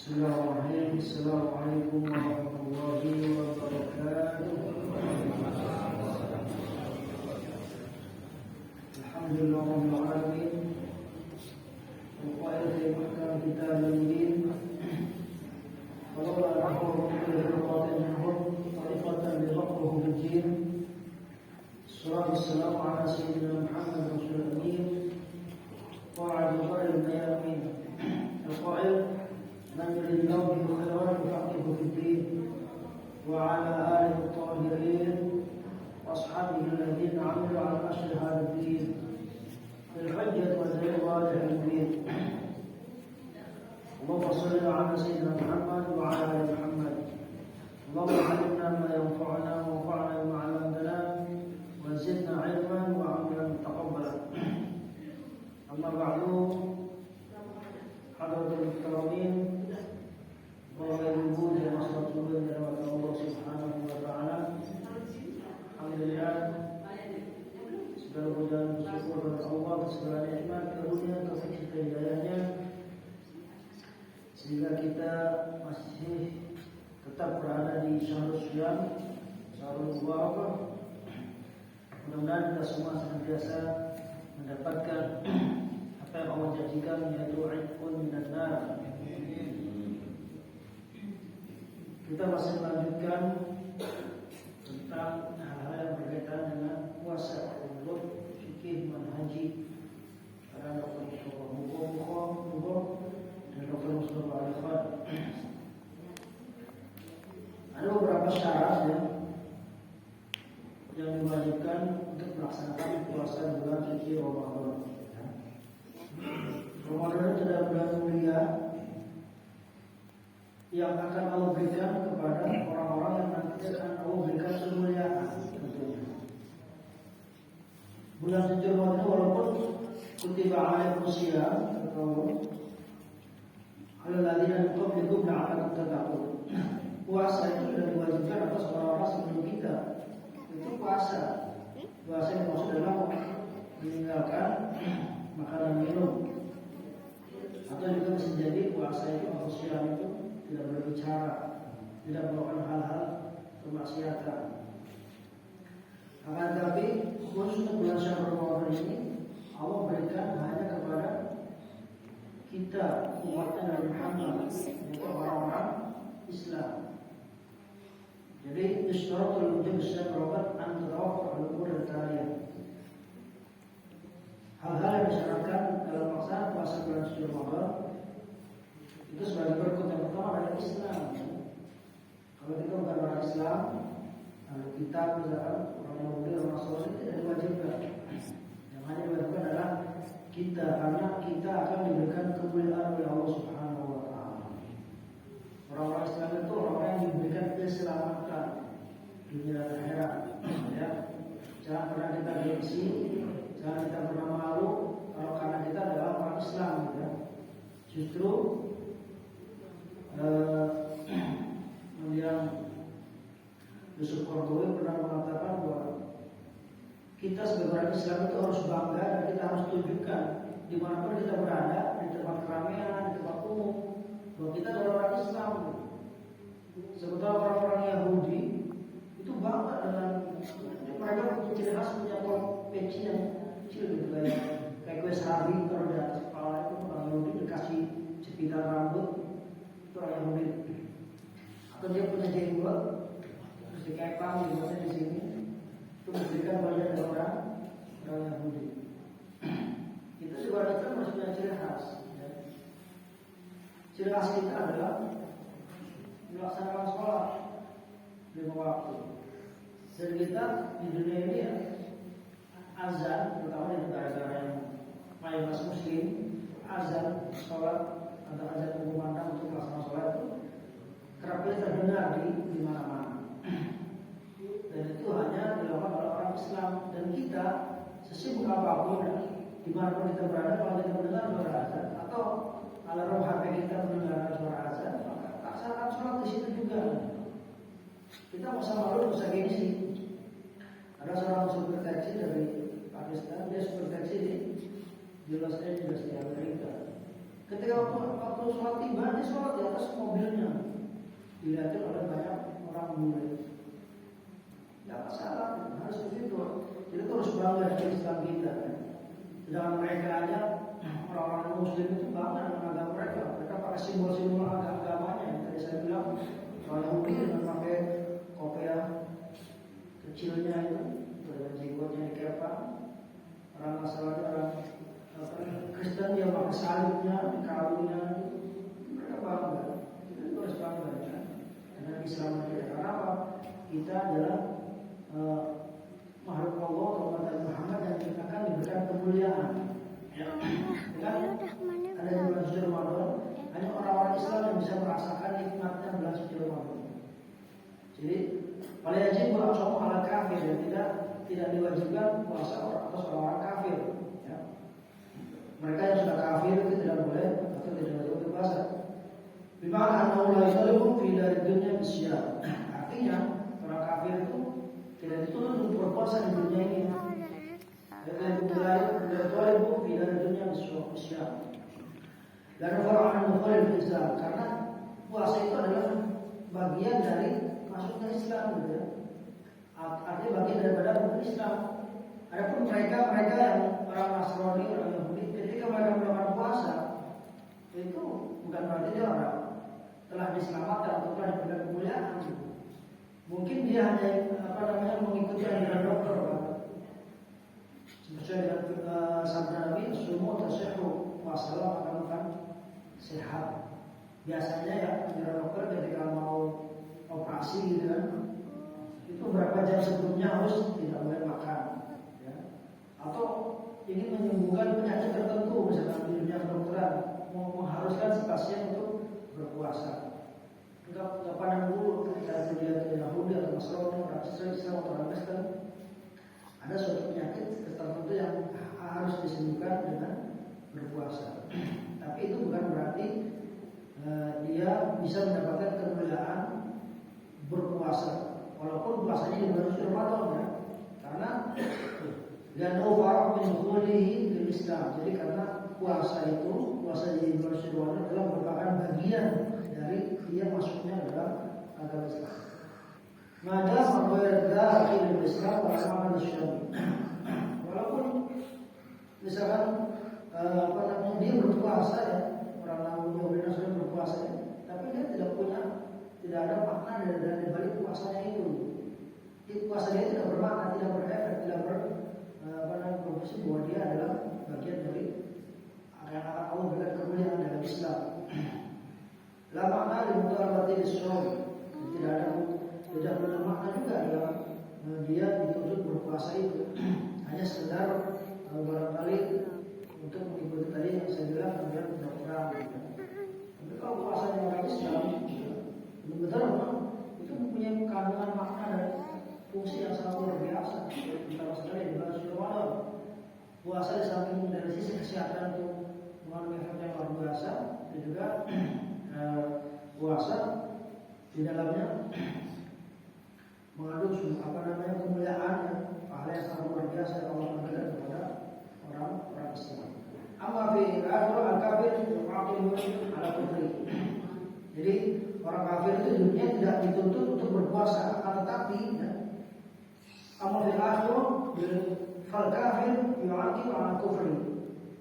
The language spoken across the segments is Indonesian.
Bismillahirrahmanirrahim. Assalamualaikum warahmatullahi wabarakatuh. Alhamdulillahirabbil alamin. Wa ilaihi mahkam kitabil Walau rahmatullahi wabarakatuh. Assalamualaikum ala sayyidina Muhammad Rasulullah wa ala alihi yamin. Al-qail man yuridillahu bihi khairan yufaqihuhu fid-din wa ala alihi at-tahirin wa ashabihi alladhina 'amilu 'ala ashri hadha ad-din bil hujjati wal dalil al-mubin. Allahumma shalli ala sayyidina Muhammad wa ala ali Muhammad. Allahumma 'allimna ma yanfa'una wa anfa'na bima 'allamtana wa zidna 'ilman wa 'amalan mutaqabbalan. Amma ba'du. Hadratul karamin, Bapak Ibu dan masyarakat yang Allah Subhanahu wa taala. Alhamdulillah, segala puja dan syukur kepada Allah atas segala nikmat karunia taufik hidayahnya sehingga kita masih tetap berada di Syahrul Syam, Syahrul Mubarak. Mudah-mudahan kita semua senantiasa mendapatkan apa yang Allah janjikan, yaitu itqun minan nar. Kita masih melanjutkan tentang hal-hal yang berkaitan dengan puasa, ulum, fikih, manhaji, para tokoh hukum dan tokoh muslim al-Ikhwan. Ada beberapa syarat yang diwajibkan untuk melaksanakan puasa bulan suci Ramadan. Ramadan itu adalah bulan mulia yang akan Allah berikan kepada orang-orang yang nanti akan Allah berikan kemuliaan tentunya. Bulan suci Ramadan walaupun kutiba alaikumus syiyam atau alal ladzina min qablikum la'allakum tattaqun. Puasa itu sudah diwajibkan atas orang-orang sebelum kita. Itu puasa. Puasa yang maksud adalah meninggalkan makanan minum, atau juga bisa jadi puasa itu atau siam itu tidak berbicara, tidak melakukan hal-hal kemaksiatan. Akan tetapi khusus untuk bulan Syahrul Ramadan ini Allah berikan hanya kepada kita umatnya Nabi Muhammad, yaitu orang-orang Islam. Jadi isyarat wujud Syahrul Ramadan antara al-umur dan tarikh. Hal-hal yang disyaratkan dalam pelaksanaan puasa bulan suci Ramadan itu sebagai berikut. Yang pertama adalah Islam. Kalau kita bukan orang Islam, kita misalkan orang Yahudi, orang Nasrani, itu tidak diwajibkan. Yang hanya diwajibkan adalah kita, karena kita akan diberikan kemuliaan oleh Allah Subhanahu wa taala. Orang-orang Islam itu orang yang diberikan keselamatan dunia dan akhirat. Ya, jangan pernah kita gengsi, jangan kita pernah malu kalau karena kita adalah orang Islam, ya. Justru yang Yusuf Qaradawi pernah mengatakan bahwa kita sebagai orang Islam itu harus bangga dan kita harus tunjukkan dimanapun kita berada, di tempat keramaian, di tempat umum, bahwa kita adalah orang Islam. Sementara orang-orang Yahudi itu bangga dengan mereka punya ciri khas, punya peci yang kecil gitu, kayak kue sehari kalau di atas kepala itu orang Yahudi dikasih jepitan rambut, itu orang Yahudi. Atau dia punya jenggot terus dikepang jenggotnya di sini, itu memberikan wajah dari orang Yahudi. Itu juga kita harus punya ciri khas, ya. Ciri khas kita adalah melaksanakan sholat 5 waktu. Dan kita di dunia ini, ya, azan, terutama di negara-negara yang mayoritas muslim, azan sholat atau azan pengumandang untuk melaksanakan sholat itu kerap kali terdengar di mana-mana. Dan itu hanya dilakukan oleh orang Islam. Dan kita sesibuk apapun, dimanapun kita berada, kalau kita mendengar suara azan atau alarm HP kita mendengar suara azan, maka laksanakan sholat di situ juga. Kita mau sama malu, usah gengsi. Ada seorang supir taksi dari Pakistan, dia supir taksi di Los Angeles di Amerika. Ketika waktu waktu sholat tiba dia sholat di atas mobilnya, dilihatin oleh banyak orang bule. Tidak masalah, harus begitu. Jadi terus bangga dengan Islam kita. Sedangkan mereka aja orang-orang Muslim itu bangga dengan agama mereka. Mereka pakai simbol-simbol agamanya. Yang tadi saya bilang, orang Yahudi dengan pakai kopiah kecilnya itu, dengan jenggotnya dikepang. Orang Nasrani, orang Kristen dia pakai salibnya, kalungnya, mereka bangga. Kita juga harus bangga ya. Karena Islam kita. Karena apa? Kita adalah makhluk Allah atau Muhammad yang akan diberikan kemuliaan. Ya. Kan ada di bulan suci Ramadan, hanya orang-orang Islam yang bisa merasakan nikmatnya bulan suci Ramadan. Jadi, wala yajibu as-shawmu 'ala kafir, dan tidak diwajibkan puasa atas orang-orang kafir. Ya. Mereka yang sudah kafir itu tidak boleh atau tidak wajib berpuasa. Bimana annahu la yusallimu fi dunya bisyar. Artinya orang kafir itu tidak dituntut untuk berpuasa di dunia ini. Dan itu bila dunia bisyar. Dan orang mukhalif Islam, karena puasa itu adalah bagian dari masuknya Islam, gitu ya. Artinya bagian daripada bukan Islam. Adapun mereka yang orang Nasrani, orang Yahudi, ketika mereka melakukan puasa, itu bukan berarti dia orang telah diselamatkan atau telah diberikan kemuliaan. Mungkin dia hanya mengikuti anjuran dokter, seperti dengan sabda Nabi, semua tersehu puasalah maka makan sehat. Biasanya ya anjuran dokter ketika mau operasi gitu kan, itu berapa jam sebelumnya harus tidak boleh makan, ya. Atau ingin menyembuhkan penyakit tertentu, misalkan di dunia kedokteran mengharuskan si pasien untuk berpuasa. Enggak pandang dulu ketika dia Yahudi atau Nasrani, orang Islam atau orang Kristen, ada suatu penyakit tertentu yang harus disembuhkan dengan berpuasa. Tapi itu bukan berarti dia bisa mendapatkan kemuliaan berpuasa, walaupun puasanya di bulan suci Ramadan, ya. Karena dan overall menyuguhi di Islam. Jadi karena puasa di bulan suci Ramadan adalah merupakan bagian dari dia masuknya dalam agama Islam. Maka memberda akhir Islam bersama Islam. Walaupun misalkan dia berpuasa ya, orang Yahudi sudah berpuasa ya, tapi dia tidak ada makna dari balik puasanya itu. Puasa dia tidak bermakna, tidak berefek, tidak berfungsi bahwa dia adalah bagian dari akan Allah berikan kemuliaan dalam Islam. La makna di mutalabati Islam, tidak bermakna juga dalam dia dituntut berpuasa itu. Hanya sekedar barangkali untuk mengikuti tadi yang saya bilang kemudian berperang. Tapi kalau puasanya orang Islam, benar-benar itu mempunyai kandungan makna dan fungsi yang sangat luar biasa. Kita sekali di bulan suci Ramadan, puasa di samping dari sisi kesehatan untuk mengandung efek yang luar biasa, dan juga puasa di dalamnya mengandung kemuliaan dan pahala yang sangat luar biasa yang Allah berikan kepada orang Islam. Amma fi akhir al-kafir yu'aqibu ala kufri. Jadi orang kafir itu dunia tidak dituntut untuk berpuasa, akan tetapi ya, amma fi akhir fal kafir yu'aqibu ala kufri.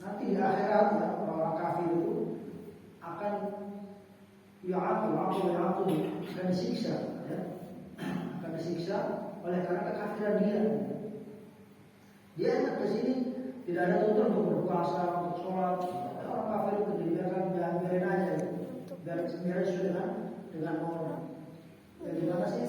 Nanti di akhirat ya, orang kafir itu akan yu'aqibu dan disiksa, ya. Akan disiksa oleh karena kekafiran dia. Dia ingat ke sini tidak ada tuntut untuk berpuasa, untuk sholat. Orang kafir itu dibiarkan biarin aja, biar sesuai dengan orang. Bagaimana sih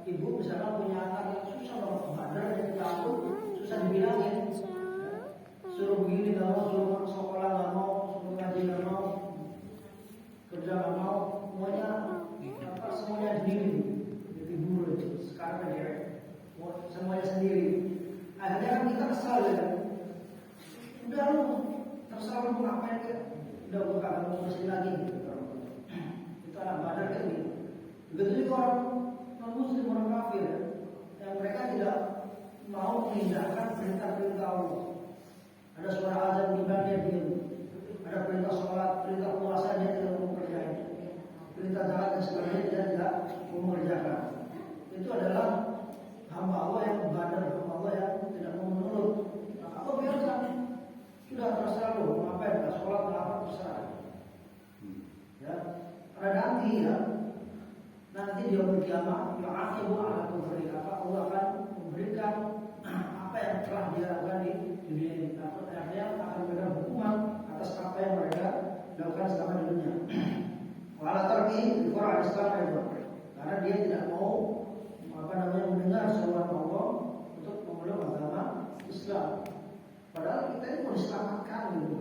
ibu misalkan punya anak yang susah banget, badar yang takut, susah dibilangin, suruh begini nggak mau, suruh sekolah nggak mau, suruh ngaji nggak mau, kerja nggak mau, semuanya sendiri. Jadi guru itu sekarang dia semuanya sendiri. Akhirnya kan kita kesal ya. Udah lu terserah lu ngapain ke? Udah gue kagak mau masih lagi gitu. Itu anak badar kayak gitu. Begitu juga orang non-muslim, orang kafir yang mereka tidak mau meninggalkan perintah-perintah Allah. Ada suara azan di dia diam. Ada Ada perintah sholat, perintah puasa dia tidak mau kerjain, perintah zakat dan sebagainya dia tidak mau mengerjakan. Itu adalah hamba Allah yang bandel, hamba Allah yang tidak mau menurut. Nah, Allah biarkan, sudah terserah lo, ngapain? Nggak sholat, nggak apa terserah. Ya, karena nanti ya, nanti dia berkiamat, yu'aqibu ala kufri, Allah akan memberikan apa yang telah dia lakukan di dunia ini. Artinya akan memberikan hukuman atas apa yang mereka lakukan selama di dunia. Wala tarki Quran Islam itu, karena dia tidak mau mendengar seruan Allah untuk memeluk agama Islam. Padahal kita ini mau diselamatkan gitu.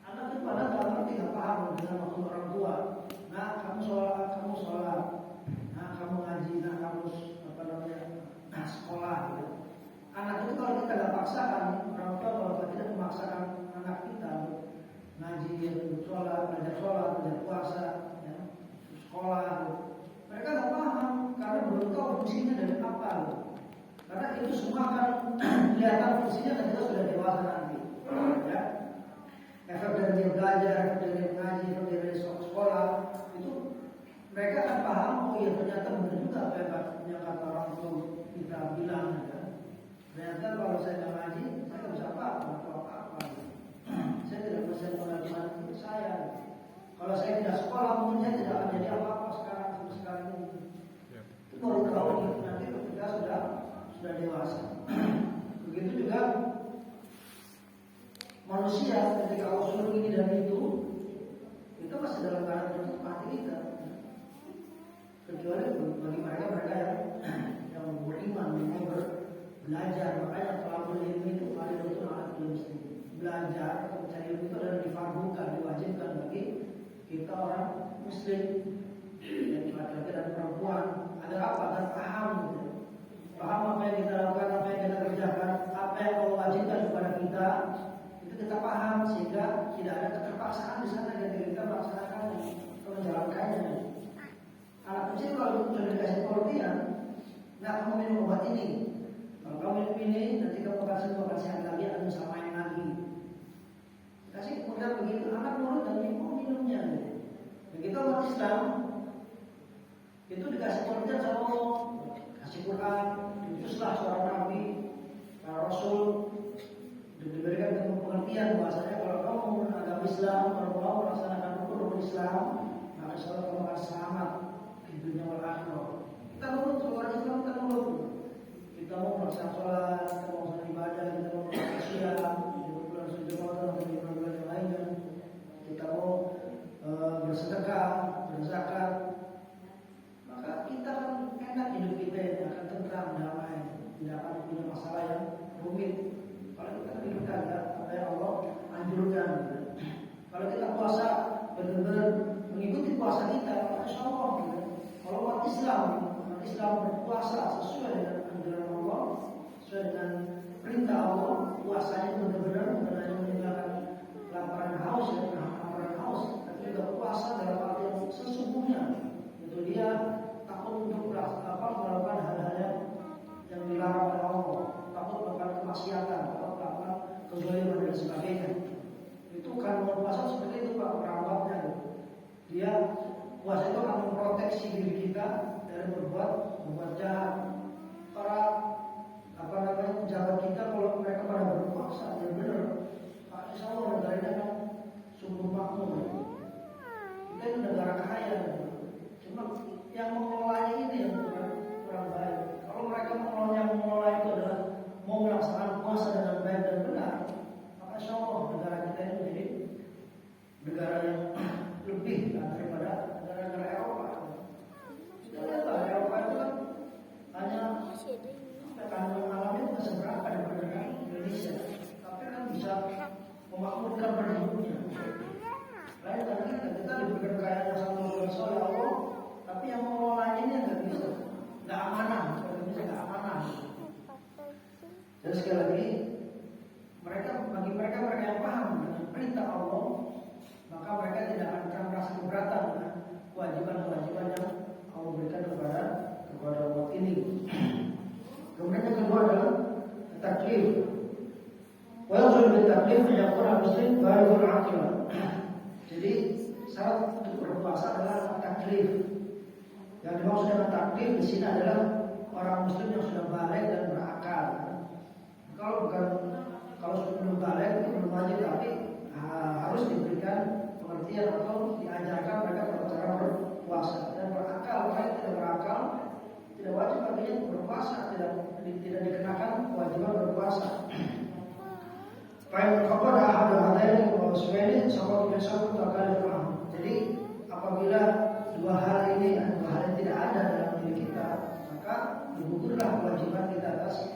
Anak itu padahal nggak ngerti, nggak paham dengan waktu orang tua. Nah, kamu sholat. Nah, kamu ngaji. Nah, kamu sekolah. Gitu. Anak itu kalau kita nggak paksakan, orang tua kalau tidak memaksakan anak kita ngaji, sholat, belajar puasa, ya, sekolah, gitu. Mereka nggak paham karena belum tahu fungsinya dari apa. Gitu. Karena itu semua akan kelihatan fungsinya ketika sudah dewasa nanti. Ya. Efek dari dia belajar, efek dari dia mengaji, efek dari sekolah, itu mereka akan paham, oh iya ternyata benar juga apa yang kata orang tua kita bilang. Ya. Ternyata kalau saya nggak ngaji, saya nggak bisa apa-apa. Saya tidak bisa melakukan saya. Kalau saya tidak sekolah, mungkin saya tidak akan jadi apa-apa sekarang ini. Itu baru tahu nanti ketika sudah dewasa. Begitu juga manusia ketika Allah suruh ini dan itu masih dalam keadaan seperti kita. Kecuali bagi mereka yang beriman, yang belajar. Makanya talabul ilmi itu fardhu ala kulli muslim. Belajar atau mencari ilmu itu adalah difardukan, diwajibkan bagi kita orang muslim, yang laki-laki dan perempuan. Agar apa? Agar paham gitu. Paham apa yang kita lakukan, apa yang kita kerjakan, apa yang Allah wajibkan kepada kita, itu kita paham sehingga tidak ada keterpaksaan di sana ketika kita melaksanakan atau menjalankannya. Anak kecil kalau sudah dikasih pengertian, nggak kamu minum obat ini, kalau kamu minum ini nanti kamu akan sehat lagi atau bisa main lagi. Kasih pengertian begitu, anak nurut dan minumnya. Begitu umat Islam itu dikasih pengertian sama Allah, kasih Quran, diutuslah seorang Nabi, para Rasul, diberikan pengertian bahasanya kalau kamu agama Islam, kalau kamu melaksanakan rukun Islam, maka insya Allah kamu akan selamat di dunia wal akhirah. Kita nurut sholat Islam, kita nurut. Kita mau melaksanakan sholat, kita mau melaksanakan ibadah, kita mau melaksanakan siang, di bulan suci Ramadan atau di bulan yang lainnya. Kita mau bersedekah, berzakat, maka kita akan enak hidup kita, akan tentram, damai, tidak akan punya masalah yang rumit. Kalau kita berikan apa yang Allah anjurkan. Kalau kita puasa benar-benar mengikuti puasa kita, insya Allah. Kalau umat Islam berpuasa sesuai dengan anjuran Allah, sesuai dengan perintah Allah, puasanya benar-benar meninggalkan laparan haus, tapi juga puasa dalam arti yang sesungguhnya. Itu dia takut untuk melakukan hal-hal yang dilarang oleh Allah, takut melakukan kemaksiatan, melakukan kezaliman dan sebagainya. Itu kan puasa seperti itu Pak perawatnya. Dia puasa itu akan memproteksi diri kita dari berbuat jahat. Para pejabat kita kalau mereka pada berpuasa, ya benar. Pak Insya Allah negara ini kan sungguh makmur. Kita ini negara kaya. Cuma yang mengelolanya ini yang kurang baik. Kalau mereka mengelola itu adalah mau melaksanakan puasa dengan baik dan benar, maka insya Allah negara kita ini menjadi negara yang lebih daripada negara-negara Eropa. Kita lihatlah Eropa itu kan hanya kandungan alamnya itu seberapa daripada negara Indonesia, tapi kan bisa memakmurkan penduduknya. Lain dari kita diberikan kekayaan yang sangat luar biasa oleh Allah, tapi yang mengelolanya ini nggak bisa, nggak amanah, nggak amanah. Dan sekali lagi, bagi mereka yang paham dengan perintah Allah, maka mereka tidak akan merasa keberatan dengan kewajiban-kewajiban yang Allah berikan kepada umat ini. Kemudian yang kedua adalah taklif. Wajib bertaklif yakun muslim baru akil. Jadi syarat untuk berpuasa adalah taklif. Yang dimaksud dengan taklif di sini adalah orang muslim yang sudah balik dan berakal. Kalau sudah belum balik itu belum wajib, tapi harus diberikan pengertian atau diajarkan mereka cara berpuasa. Dan berakal, orang yang tidak berakal tidak wajib artinya berpuasa, tidak dikenakan kewajiban berpuasa. Baik, kepada ahad hadain wa uswaini sabab besok takal faham. Jadi apabila dua hal ini yang tidak ada dalam diri kita, maka digugurlah kewajiban kita atas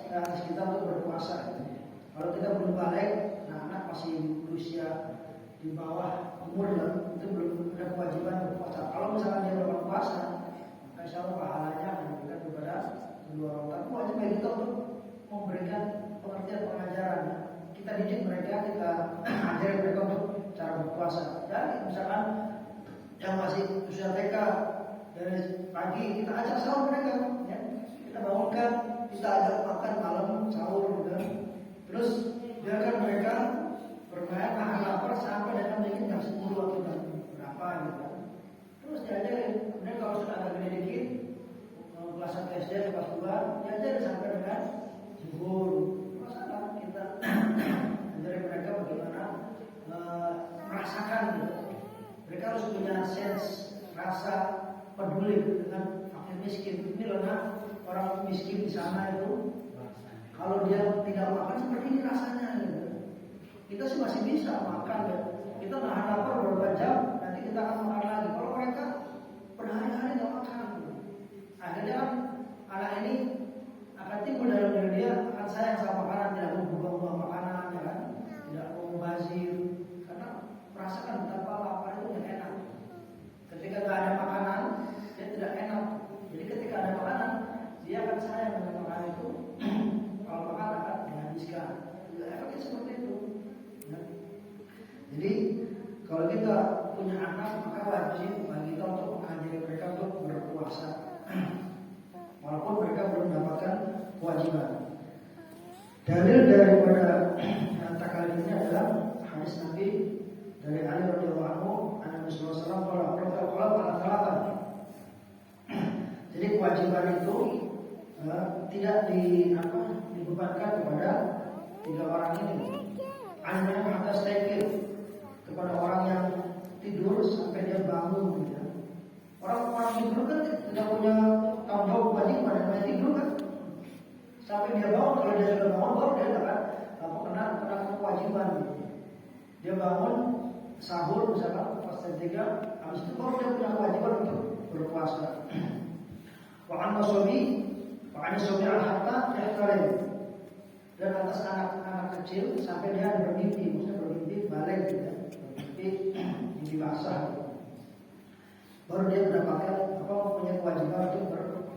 kita untuk berpuasa. Kalau kita belum balik, anak masih berusia di bawah umur, itu belum ada kewajiban berpuasa. Kalau misalkan dia berpuasa, maka insya Allah pahalanya akan diberikan kepada kedua orang. Tapi wajib bagi kita untuk memberikan pengertian pengajaran. Kita didik mereka, kita ajarin mereka untuk cara berpuasa. Dan misalkan yang masih usia TK, dari pagi kita ajak sahur mereka, ya. Kita bangunkan, kita ajak makan malam sahur, gitu. Terus biarkan mereka bermain nahan lapar sampai dengan mungkin jam 10 atau jam berapa gitu. Terus diajarin, kemudian kalau sudah agak gede dikit, kelas 1 SD, kelas 2, diajarin sampai dengan zuhur. Masalah kita ajarin mereka bagaimana merasakan gitu. Mereka harus punya sense, rasa peduli dengan fakir miskin. Ini loh orang miskin di sana itu, kalau dia tidak makan seperti ini rasanya gitu. Kita sih masih bisa makan ya. Kita nahan lapar beberapa jam, nanti kita akan makan lagi. Kalau mereka berhari-hari tidak makan gitu. Akhirnya kan anak ini akan timbul dalam diri dia, akan sayang sama makanan, tidak mau buang-buang makanan, ya kan? Tidak mau mubazir, karena merasakan betapa lapar itu tidak enak. Ketika tidak ada makanan, dia tidak enak. Jadi ketika ada makanan, dia akan sayang dengan makanan itu. Kalau makan akan dihabiskan. Efeknya seperti itu. Ya. Jadi kalau kita punya anak, maka wajib bagi kita untuk mengajari mereka untuk berpuasa. Walaupun mereka belum mendapatkan kewajiban. Dalil daripada takalif ini adalah hadis Nabi dari Ali radhiyallahu anhu, Nabi sallallahu alaihi wasallam. Jadi kewajiban itu tidak dibebankan kepada tiga orang ini. Hanya atas taklif kepada orang yang tidur sampai dia bangun. Gitu. Orang tidur kan tidak punya tanggung jawab kewajiban, yang tidur kan sampai dia bangun. Kalau dia sudah bangun baru dia dapat kena kewajiban. Dia bangun sahur misalkan pas jam 3, habis itu baru dia punya kewajiban untuk berpuasa. Wa'an sobi al-hatta yahtarim. Dan atas anak-anak kecil sampai dia bermimpi, maksudnya bermimpi balik gitu ya. Bermimpi basah. Baru dia mendapatkan punya kewajiban untuk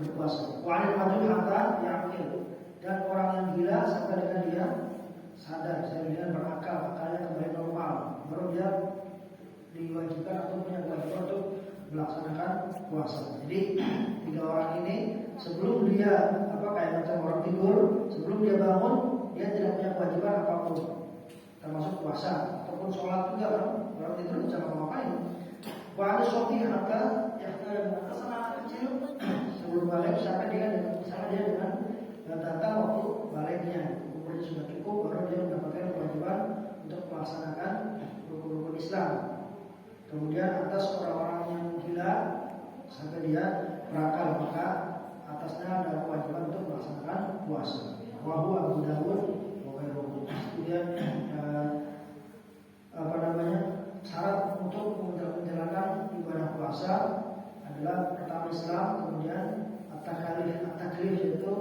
berpuasa. Wa'anil majnun hatta yaqil. Dan orang yang gila sampai dengan dia sadar, dengan berakal, akalnya kembali normal. Baru dia diwajibkan atau punya kewajiban untuk melaksanakan puasa. Jadi tiga orang ini sebelum dia kayak macam orang tidur, sebelum dia bangun dia tidak punya kewajiban apapun, termasuk puasa ataupun sholat juga kan. Orang tidur bisa ngapain? Pada sopi harta yang atas anak kecil sebelum balik sampai dia dengan datang waktu baliknya umurnya sudah cukup, baru dia mendapatkan kewajiban untuk melaksanakan rukun-rukun Islam. Kemudian atas orang-orang yang gila sampai dia berakal, maka atasnya ada kewajiban untuk melaksanakan puasa. Wahu Abu Dawud wa kemudian syarat untuk menjalankan ibadah puasa adalah pertama Islam, kemudian at-taklif yaitu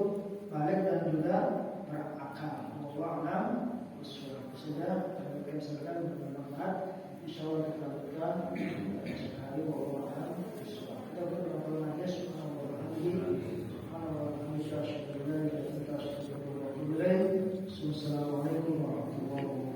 balik dan juga berakal. Wallahu a'lam bishawab. Sudah kami sampaikan bermanfaat. Insyaallah kita lakukan sekali wallahu a'lam bishawab. Kita berdoa lagi subhanallah wa bihamdihi. Assalamualaikum warahmatullahi wabarakatuh.